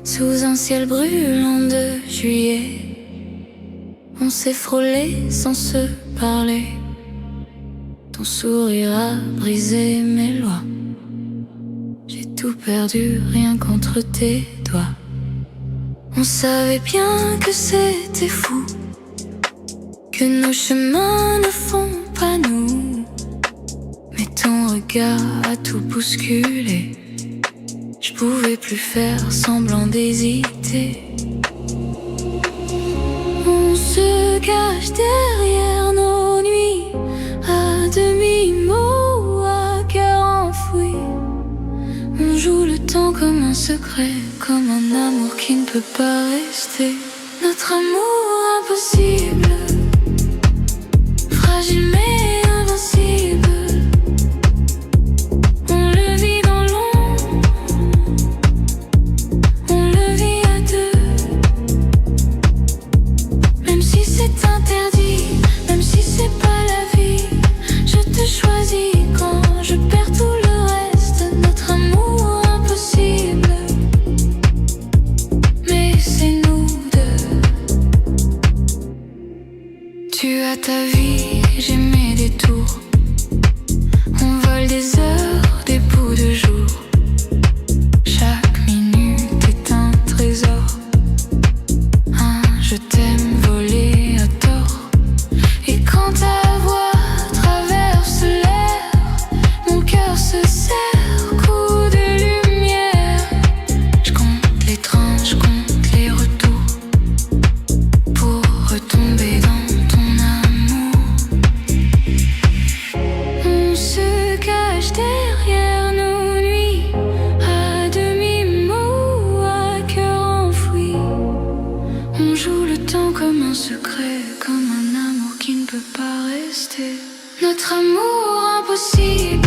Sous un ciel brûlant de juillet, on s'est frôlé sans se parler. Ton sourire a brisé mes lois. J'ai tout perdu rien qu'entre tes doigts. On savait bien que c'était fou, que nos chemins ne font pas nous. Mais ton regard a tout bousculé. Je pouvais plus faire semblant d'hésiter. On se cache derrière nos nuits, à demi-mot, à cœur enfoui. On joue le temps comme un secret, comme un amour qui ne peut pas rester. Notre amour impossible, fragile mais invincible. On le vit dans l'ombre, on le vit à deux. Même si c'est interdit, même si c'est pas la vie, je te choisis quand je perds tout le reste. Notre amour impossible, mais c'est nous deux. Tu as ta vie, j'ai mes détours. On vole des heures, des bouts de jour. Chaque minute est un trésor. Un je t'aime volé à tort. Et quand ta voix traverse l'air, mon cœur se serre, coup de lumière. Je compte les trains, je compte les retours, pour retomber dans ton amour. On se cache derrière nos nuits, à demi-mot, à cœur enfoui. On joue le temps comme un secret, comme un amour qui ne peut pas rester. Notre amour impossible.